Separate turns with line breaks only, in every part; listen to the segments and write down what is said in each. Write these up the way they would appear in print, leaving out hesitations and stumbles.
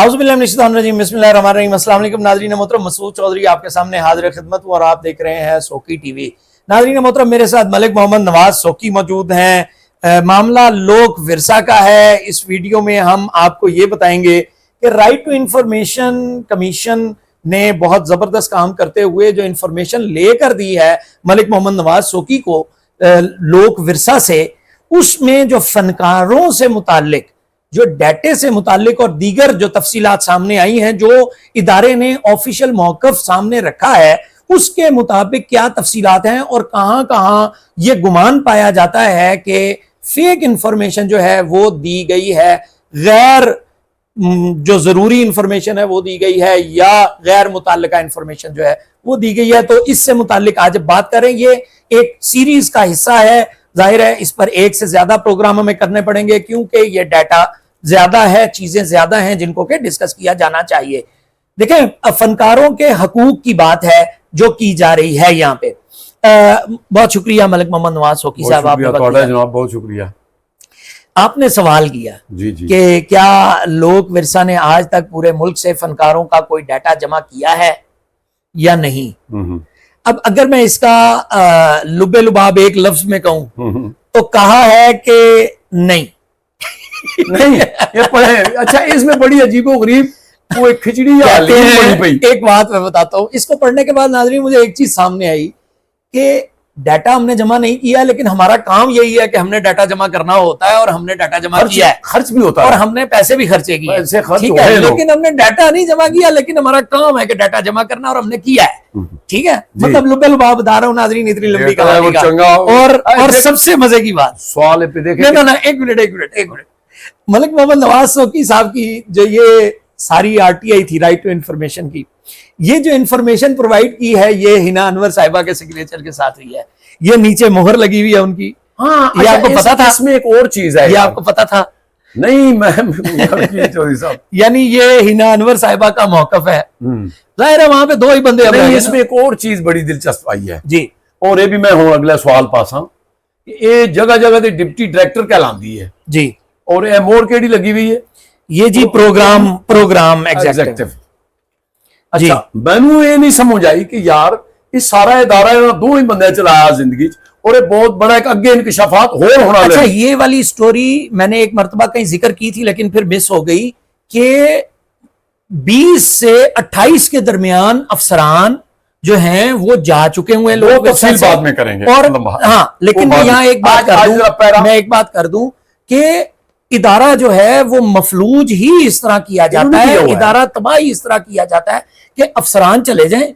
اعوذ باللہ من الشیطان الرجیم بسم اللہ الرحمن الرحیم السلام علیکم ناظرین محترم، مسعود چودھری آپ کے سامنے حاضر خدمت ہوں اور آپ دیکھ رہے ہیں سوکی ٹی وی۔ ناظرین محترم، میرے ساتھ ملک محمد نواز سوکی موجود ہیں۔ معاملہ لوک ورثہ کا ہے۔ اس ویڈیو میں ہم آپ کو یہ بتائیں گے کہ رائٹ ٹو انفارمیشن کمیشن نے بہت زبردست کام کرتے ہوئے جو انفارمیشن لے کر دی ہے ملک محمد نواز سوکی کو لوک ورثہ سے، اس میں جو فنکاروں سے متعلق جو ڈیٹے سے متعلق اور دیگر جو تفصیلات سامنے آئی ہیں، جو ادارے نے آفیشیل موقف سامنے رکھا ہے، اس کے مطابق کیا تفصیلات ہیں اور کہاں کہاں یہ گمان پایا جاتا ہے کہ فیک انفارمیشن جو ہے وہ دی گئی ہے، غیر جو ضروری انفارمیشن ہے وہ دی گئی ہے، یا غیر متعلقہ انفارمیشن جو ہے وہ دی گئی ہے۔ تو اس سے متعلق آج بات کریں۔ یہ ایک سیریز کا حصہ ہے، ظاہر ہے اس پر ایک سے زیادہ پروگرام ہمیں کرنے پڑیں گے کیونکہ یہ ڈیٹا زیادہ ہے، چیزیں زیادہ ہیں جن کو کہ ڈسکس کیا جانا چاہیے۔ دیکھیں، فنکاروں کے حقوق کی بات ہے جو کی جا رہی ہے یہاں پہ۔ بہت شکریہ ملک محمد نواز سوکی صاحب،
بہت شکریہ۔
آپ نے سوال کیا کہ کیا لوک ورثہ نے آج تک پورے ملک سے فنکاروں کا کوئی ڈیٹا جمع کیا ہے یا نہیں۔ اب اگر میں اس کا لبے لباب ایک لفظ میں کہوں تو کہا ہے کہ نہیں
نہیں، یہ پڑھیں۔ اچھا، اس میں بڑی عجیب و غریب وہ ایک کھچڑی
ایک بات میں بتاتا ہوں۔ اس کو پڑھنے کے بعد ناظرین مجھے ایک چیز سامنے آئی کہ ڈیٹا ہم نے جمع نہیں کیا، لیکن ہمارا کام یہی ہے کہ ہم نے ڈیٹا جمع کرنا ہوتا ہے اور ہم نے ڈیٹا جمع کیا ہے،
خرچ بھی ہوتا ہے
اور ہم نے پیسے بھی خرچے کیے، ٹھیک ہے، لیکن ہم نے ڈیٹا نہیں جمع کیا، لیکن ہمارا کام ہے کہ ڈیٹا جمع کرنا اور ہم نے کیا ہے، ٹھیک ہے۔ مطلب لبے لباب بتا رہا ہوں ناظرین، اتنی لمبی کہانی کا۔ اور سب سے مزے کی بات،
سوال پہ دیکھیں،
ایک منٹ، ملک محمد نواز سوکی صاحب کی جو یہ ساری آر ٹی آئی تھی رائٹ ٹو انفارمیشن کی، یہ جو انفارمیشن پرووائڈ کی ہے یہ ہنا انور صاحبہ کے سگنیچر کے ساتھ ہوئی ہے، یہ نیچے مہر لگی ہوئی ہے ان کی۔ یہ آپ کو پتا تھا؟
اس میں ایک اور چیز ہے،
یہ آپ کو پتا تھا؟
نہیں چودھری صاحب،
یعنی یہ ہنا انور صاحبہ کا موقف ہے، ظاہر ہے وہاں پہ دو ہی بندے۔
اس میں ایک اور چیز بڑی دلچسپ آئی ہے
جی،
اور یہ بھی میں ہوں اگلا سوال پاساں، یہ جگہ جگہ تے ڈپٹی ڈائریکٹر کہلاندی ہے
جی،
اور یہ مور کیڑی لگی ہوئی ہے؟
یہ جی پروگرام ایگزیکٹو۔
اچھا، مینوں یہ نہیں سمجھ آئی کہ یار یہ سارا ادارہ دو ہی بندے چلایا زندگی اور یہ بہت بڑا ایک اگے انکشافات ہونا۔
اچھا، یہ والی سٹوری میں نے ایک مرتبہ کہیں ذکر کی تھی لیکن پھر مس ہو گئی کہ 20 سے 28 کے درمیان افسران جو ہیں وہ جا چکے ہوئے لوگ،
تفصیل بعد میں کریں گے۔
اور ہاں، لیکن میں یہاں ایک بات کر دوں کہ ادارہ جو ہے وہ مفلوج ہی اس طرح کیا جاتا ہے، ادارہ تباہی اس طرح کیا جاتا ہے کہ افسران چلے جائیں،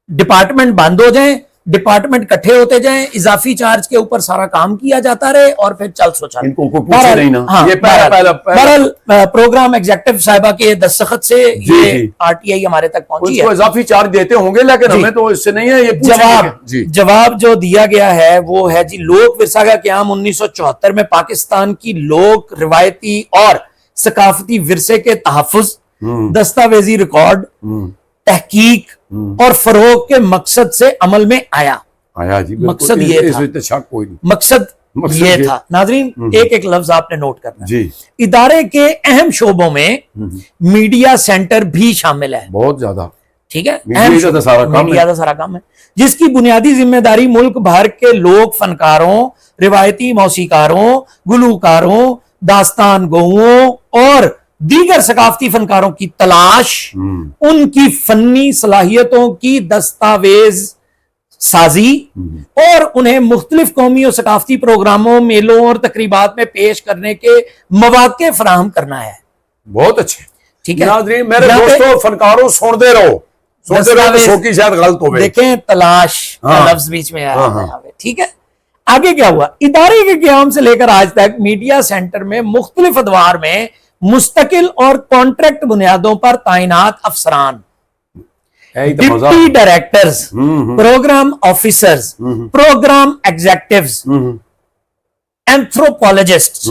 ڈپارٹمنٹ بند ہو جائیں، ڈپارٹمنٹ کٹھے ہوتے جائیں، اضافی چارج کے اوپر سارا کام کیا جاتا رہے اور پھر چل سو چل۔ بہرحال پروگرام ایگزیکٹو صاحبہ کے دستخط سے یہ آر ٹی آئی ہمارے تک پہنچی ہے۔
اضافی چارج دیتے ہوں گے لیکن ہمیں تو اس سے نہیں ہے۔ یہ
جواب جو دیا گیا ہے وہ ہے جی، لوک ورثہ کا قیام 1974 میں پاکستان کی لوک روایتی اور ثقافتی ورثے کے تحفظ، دستاویزی ریکارڈ، تحقیق اور فروغ کے مقصد سے عمل میں آیا۔ مقصد یہ تھا، مقصد یہ تھا۔ ناظرین ایک ایک لفظ آپ نے نوٹ کرنا ہے۔ ادارے کے اہم شعبوں میں میڈیا سینٹر بھی شامل ہے، بہت زیادہ، ٹھیک ہے، میڈیا کا سارا کام ہے، جس کی بنیادی ذمہ داری ملک بھر کے لوک فنکاروں، روایتی موسیقاروں، گلوکاروں، داستان گوؤں اور دیگر ثقافتی فنکاروں کی تلاش، ان کی فنی صلاحیتوں کی دستاویز سازی اور انہیں مختلف قومی اور ثقافتی پروگراموں، میلوں اور تقریبات میں پیش کرنے کے مواقع فراہم کرنا ہے۔
بہت اچھے،
ٹھیک ہے
ناظرین میرے دوستو فنکاروں سنتے رہو، سوکی شاید غلط ہو گئے،
دیکھیں تلاش لفظ بیچ میں آیا ہے، ٹھیک ہے۔ آگے کیا ہوا؟ ادارے کے قیام سے لے کر آج تک میڈیا سینٹر میں مختلف ادوار میں مستقل اور کانٹریکٹ بنیادوں پر تعینات افسران، deputy directors, programme officers, programme executives, anthropologist,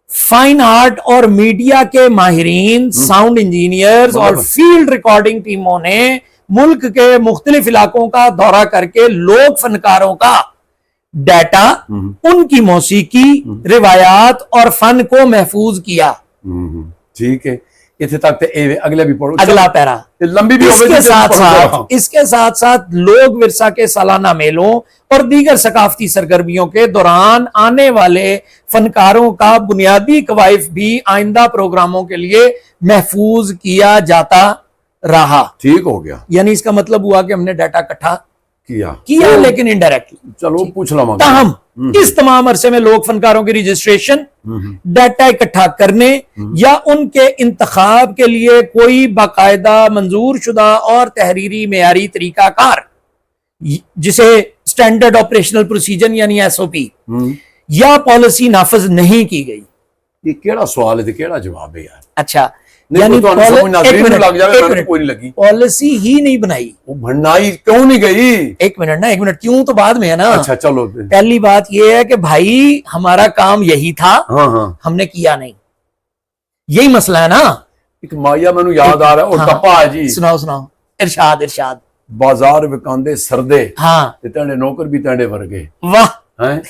fine art اور میڈیا کے ماہرین، ساؤنڈ انجینئرز اور فیلڈ ریکارڈنگ ٹیموں نے ملک کے مختلف علاقوں کا دورہ کر کے لوک فنکاروں کا ڈیٹا، ان کی موسیقی، روایات اور فن کو محفوظ کیا۔
ٹھیک ہے، इत्थे तक ते अगले भी पढ़ो,
अगला पैरा।
लंबी भी
इसके साथ साथ लोक विरसा के सालाना मेलों और दीगर सकाफती सरगर्मियों के दौरान आने वाले फनकारों का बुनियादी कवायद भी आइंदा प्रोग्रामों के लिए महफूज किया जाता रहा।
ठीक हो गया,
यानी इसका मतलब हुआ कि हमने डाटा इकट्ठा
किया
लेकिन इनडायरेक्टली।
चलो पूछ लो
ताहम इस तमाम अरसे में लोक फनकारों की रजिस्ट्रेशन, डाटा इकट्ठा करने या उनके इंतखाब के लिए कोई बाकायदा मंजूर शुदा और तहरीरी मेयारी तरीकाकार, जिसे स्टैंडर्ड ऑपरेशनल प्रोसीजर यानी SOP या पॉलिसी नाफज नहीं की गई।
ये केड़ा सवाल है, केड़ा जवाब है यार।
अच्छा,
यानी कोई नहीं लगी,
पॉलिसी ही नहीं बनाई,
वो बनाई क्यों नहीं गई?
एक मिनट, क्यों तो बाद में है ना।
अच्छा चलो,
पहली बात ये है कि भाई हमारा काम यही था,
हाँ,
हमने किया नहीं, यही मसला है ना।
एक माया मैनू याद आ रहा है, और
हाँ,
टप्पा है जी,
सुनाओ, इरशाद।
बाजार विकांदे सरदे,
हाँ,
ते तेरे नौकर भी तेरे वर्गे।
वाह,
हैं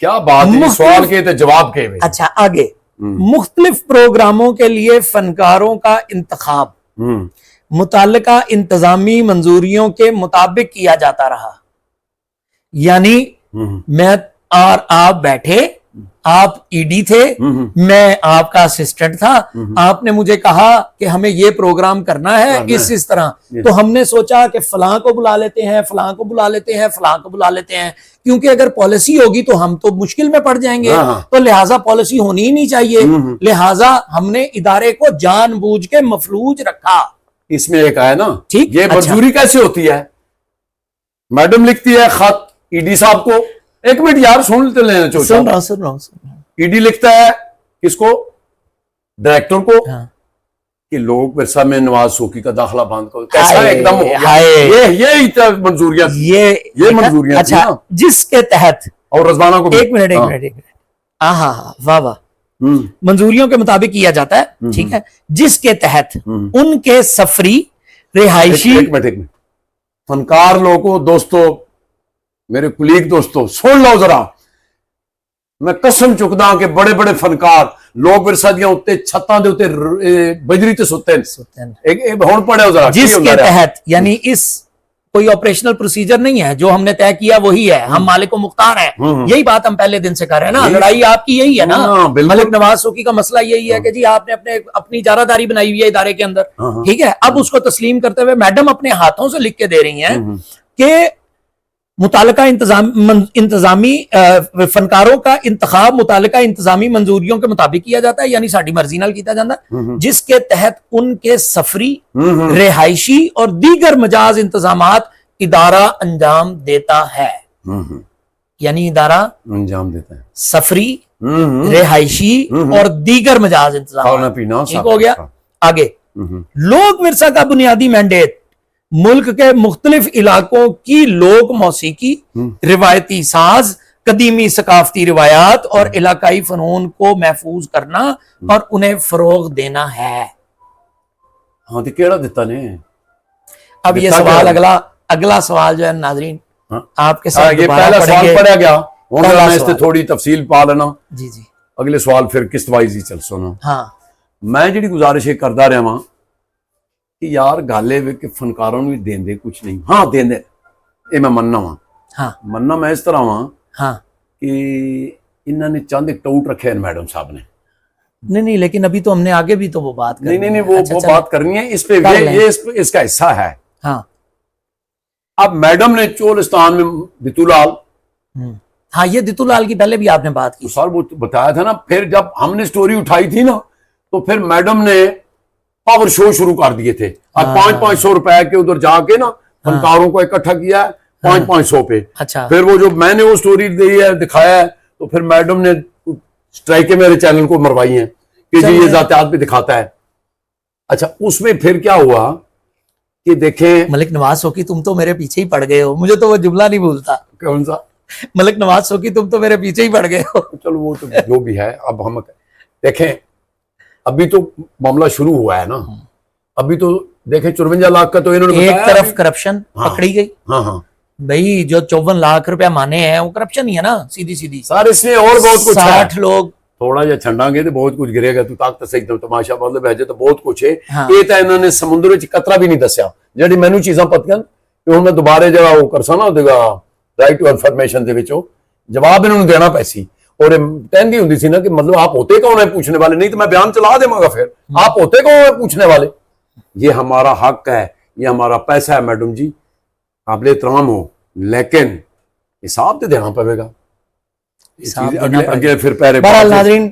क्या बात है, सवाल के ते जवाब के।
अच्छा आगे, मुख्तलिफ प्रोग्रामों के लिए फनकारों का इंतखाब मुताल्लिका इंतजामी मंजूरियों के मुताबिक किया जाता रहा। यानी मैं और आप बैठे, आप ईडी थे, मैं आपका असिस्टेंट था, आपने मुझे कहा कि हमें ये प्रोग्राम करना है इस तरह, तो हमने सोचा कि फलां को बुला लेते हैं, फलां को बुला लेते हैं, फलां को बुला लेते हैं, क्योंकि अगर पॉलिसी होगी तो हम तो मुश्किल में पड़ जाएंगे, तो लिहाजा पॉलिसी होनी ही नहीं चाहिए। लिहाजा हमने इदारे को जानबूझ के मफलूज रखा।
इसमें एक आया ना,
ठीक,
ये मंजूरी कैसे होती है? मैडम लिखती है खत ईडी साहब को, एक मिनट यार सुन लेना,
सुन रहा हूं।
ईडी लिखता है किसको? डायरेक्टर को,
हाँ।
कि लोक विरसा में नवाज शोकी का दाखिला बंद करो। कैसा एकदम हो गया ये मंजूरियां, ये मंजूरियां।
अच्छा, जिसके तहत,
और रजवाना को
एक मिनट, वाह, मंजूरियों के मुताबिक किया जाता है, ठीक है, जिसके तहत उनके सफरी, रिहायशी,
एक मिनट, फनकार लोगों, दोस्तों, मेरे कुलीग दोस्तों, सुन लो जरा, मैं कसम चुकदा कि बड़े बड़े फनकार लोक विरसा दियां उत्ते छत्तां दे उत्ते बजरी ते सुत्ते एक हुण पढ़ियो जरा,
जिसके तहत, यानी इस कोई ऑपरेशनल प्रोसीजर नहीं है, जो हमने तय किया वही है, हम मालिक को मुख्तार हैं। यही बात हम पहले दिन से कर रहे हैं ना, लड़ाई आपकी यही है ना। मलिक नवाज शोकी का मसला यही है कि जी आपने अपनी इजारादारी बनाई हुई है इदारे के अंदर, ठीक है। अब उसको तस्लीम करते हुए मैडम अपने हाथों से लिख के दे रही हैं कि मुतालिका इंतजामी फनकारों का इंतखाब मुतालिका इंतजामी मंजूरियों के मुताबिक किया जाता है, यानी साड़ी मर्जी नाल किया जाता है, जिसके तहत उनके सफरी, रिहायशी और दीगर मजाज इंतजामात इदारा अंजाम देता है। यानी इदारा
अंजाम देता है
सफरी, रिहायशी और दीगर मजाज इंतजामात। ठीक हो गया। आगे, लोक विरसा का बुनियादी मैंडेट मुल्क के मुख्तलिफ इलाकों की लोक मौसीकी, रिवायती साज, कदीमी सकाफती रिवायात और इलाकाई फनून को महफूज करना और उन्हें फरोग देना है।
हाँ तो केड़ा देता ने?
अब ये सवाल अगला सवाल जो है नाजरीन आपके साथ
ये पहला सवाल पढ़ा गया, मैं इससे थोड़ी तफसील पा लेना।
जी,
अगले सवाल फिर किस्त वाइज ही चल सुनो।
हाँ,
मैं जी गुजारिश करता रहा वहां कि यार गाले वे कि फनकारों भी देंदे कुछ नहीं। हाँ देंदे, ये मैं मनना वा।
हाँ,
मनना मैं इस तरह वा,
हाँ,
कि इन्होंने चंद एक टाउट रखे हैं मैडम साहब ने।
नहीं, लेकिन अभी तो हमने आगे भी तो वो बात करनी
नहीं, वो बात करनी है, इस पे ये इसका हिस्सा है।
हाँ,
अब मैडम ने चोलिस्तान में दितुलाल,
हाँ, ये दितुलाल की पहले भी आपने बात की,
सर वो बताया था ना। फिर जब हमने स्टोरी उठाई थी ना, तो फिर मैडम ने पावर शो शुरू कर दिए थे। आज 500 रुपए के उधर जाके ना फनकारों को इकट्ठा किया है 500 पे।
अच्छा,
फिर वो जो मैंने वो स्टोरी दी है, दिखाया है, तो फिर मैडम ने स्ट्राइकें मेरे चैनल को मरवाई हैं कि जी ये जातियात भी दिखाता है। अच्छा, उसमें फिर क्या हुआ कि देखें,
मलिक नवाज शोकी तुम तो मेरे पीछे ही पड़ गए हो। मुझे तो वो जुमला नहीं भूलता।
कौन सा?
मलिक नवाज शोकी तुम तो मेरे पीछे ही पड़ गए हो।
चलो वो तो जो भी है। अब हम देखें, अभी तो मामला शुरू हुआ है ना, अभी तो देखें 54 लाख का तो इन्होंने
एक तरफ करप्शन पकड़ी गई।
हाँ
भाई जो 54 लाख रुपया माने हैं वो करप्शन ही है ना, सीधी
सर। इसमें और बहुत कुछ
60 लोग
ਥੋੜਾ ਜਿਹਾ ਛੰਡਾਂਗੇ ਤੇ ਬਹੁਤ ਕੁਝ ਗਿਰੇਗਾ, ਤੂੰ ਤਾਕਤ ਸੇ ਇੱਕਦਮ ਤਮਾਸ਼ਾ ਮਤਲਬ ਹੈ ਜੇ ਤਾਂ ਬਹੁਤ ਕੁਝ ਹੈ।
ਹਾਂ।
ਇਹ ਤਾਂ ਇਹਨਾਂ ਨੇ ਸਮੁੰਦਰ ਵਿੱਚ ਕਤਰਾ ਵੀ ਨਹੀਂ ਦੱਸਿਆ, ਜਿਹੜੀ ਮੈਨੂੰ ਚੀਜ਼ਾਂ ਪਤੀਆਂ ਕਿ ਹੁਣ ਮੈਂ ਦੁਬਾਰੇ ਜਿਹੜਾ ਉਹ ਕਰਸਾਂ ਨਾ ਉਹਦਾ ਰਾਈਟ ਟੂ ਇਨਫੋਰਮੇਸ਼ਨ ਦੇ ਵਿੱਚ ਉਹ ਜਵਾਬ ਇਹਨਾਂ ਨੂੰ ਦੇਣਾ ਪੈਸੀ। और कहती होंगी सी ना कि मतलब आप होते कौन है पूछने वाले, नहीं तो मैं बयान चला देवांगा, फिर आप होते कौन है पूछने वाले। ये हमारा हक है, ये हमारा पैसा है मैडम जी, काबिल एहतराम हो, लेकिन हिसाब तो देना पड़ेगा। अगले फिर पैरे
बहरहाल नाज़रीन,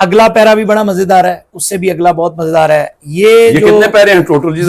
अगला पैरा भी बड़ा मजेदार है, उससे भी अगला बहुत मजेदार है। ये जो
कितने पैरे हैं टोटल जी?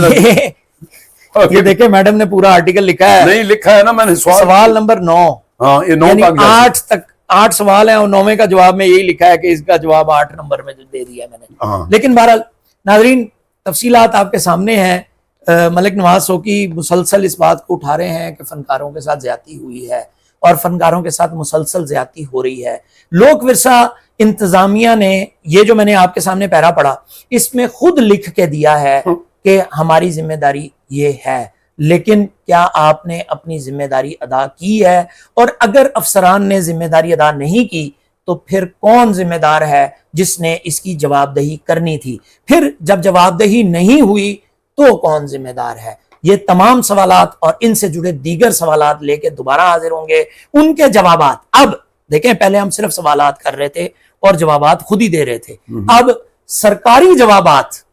ये देखे मैडम ने पूरा आर्टिकल लिखा है,
नहीं लिखा है ना मैंने,
सवाल नंबर 9।
हाँ ये 9 का
8 तक 8 सवाल हैं और 9वें का जवाब में यही लिखा है कि इसका जवाब 8 नंबर में जो दे दिया है मैंने।
हाँ।
लेकिन बहरहाल नाजरीन, तफसीलात आपके सामने हैं। मलिक नवाज शौकी मुसलसल इस बात को उठा रहे हैं कि फनकारों के साथ ज्यादती हुई है और फनकारों के साथ मुसलसल ज्यादती हो रही है। लोक विरसा इंतजामिया ने ये जो मैंने आपके सामने पैरा पढ़ा, इसमें खुद लिख के दिया है कि हमारी जिम्मेदारी ये है, लेकिन क्या आपने अपनी जिम्मेदारी अदा की है? और अगर अफसरान ने जिम्मेदारी अदा नहीं की तो फिर कौन जिम्मेदार है जिसने इसकी जवाबदेही करनी थी? फिर जब जवाबदेही नहीं हुई तो कौन जिम्मेदार है? ये तमाम सवालात और इनसे जुड़े दीगर सवालात लेके दोबारा हाजिर होंगे। उनके जवाबात, अब देखें पहले हम सिर्फ सवालात कर रहे थे और जवाबात खुद ही दे रहे थे, अब सरकारी जवाबात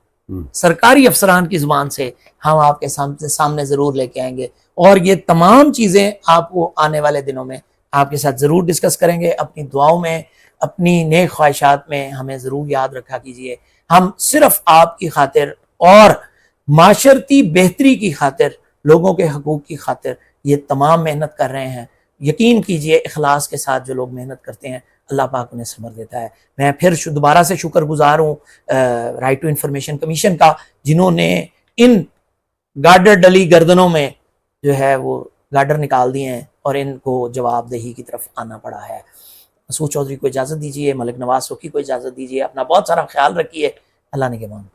सरकारी अफसरान की जुबान से हम आपके सामने जरूर लेके आएंगे और ये तमाम चीजें आपको आने वाले दिनों में आपके साथ जरूर डिस्कस करेंगे। अपनी दुआओं में, अपनी नेक ख्वाहिशात में हमें जरूर याद रखा कीजिए। हम सिर्फ आपकी खातिर और माशरती बेहतरी की खातिर, लोगों के हकूक की खातिर ये तमाम मेहनत कर रहे हैं। यकीन कीजिए इखलास के साथ जो लोग मेहनत करते हैं अल्लाह पाक उन्हें सब्र देता है। मैं फिर दोबारा से शुक्रगुजार हूँ राइट टू इन्फॉर्मेशन कमीशन का, जिन्होंने इन गार्डर डली गर्दनों में जो है वो गार्डर निकाल दिए हैं और इनको जवाबदेही की तरफ आना पड़ा है। मसूद चौधरी को इजाज़त दीजिए, मलिक नवाज शौकी को इजाज़त दीजिए। अपना बहुत सारा ख्याल रखिए। अल्लाह ने के मान।